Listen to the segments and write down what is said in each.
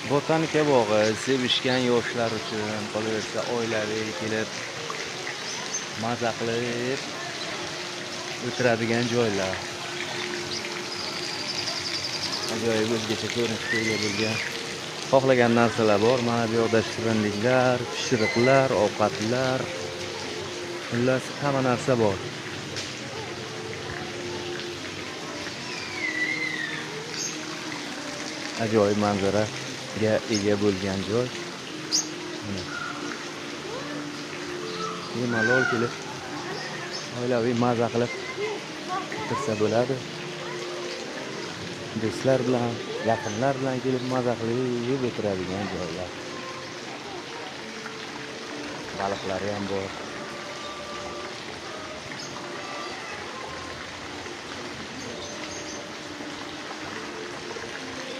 Botanika bog'i sevishgan yoshlar uchun, qolaversa oilaviy kelib maza qilib o'tiradigan joylar. Ajoyib o'zgacha ko'rinishga ega bo'lgan xohlagan narsalar bor. Mana bu yoqda shirinliklar, pishiriqlar, ovqatlar, xullas hamma narsa bor. Ajoyib manzaraga ega bo'lgan joy. Bemalol kelib oilaviy maza qilib o'tirsa bo'ladi. Do'stlar bilan, yaqinlar bilan kelib maza qilib o'tiradigan joylar. Baliqlari ham bor.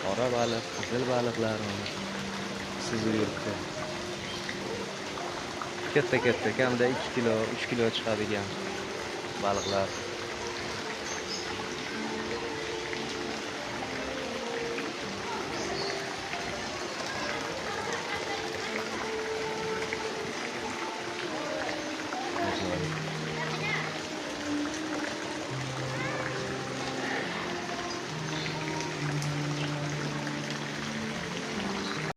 Qora baliq, qizil baliqlar suzib yuribdi. Katta, kamida 2 kilo, 3 kilo chiqadigan baliqlar.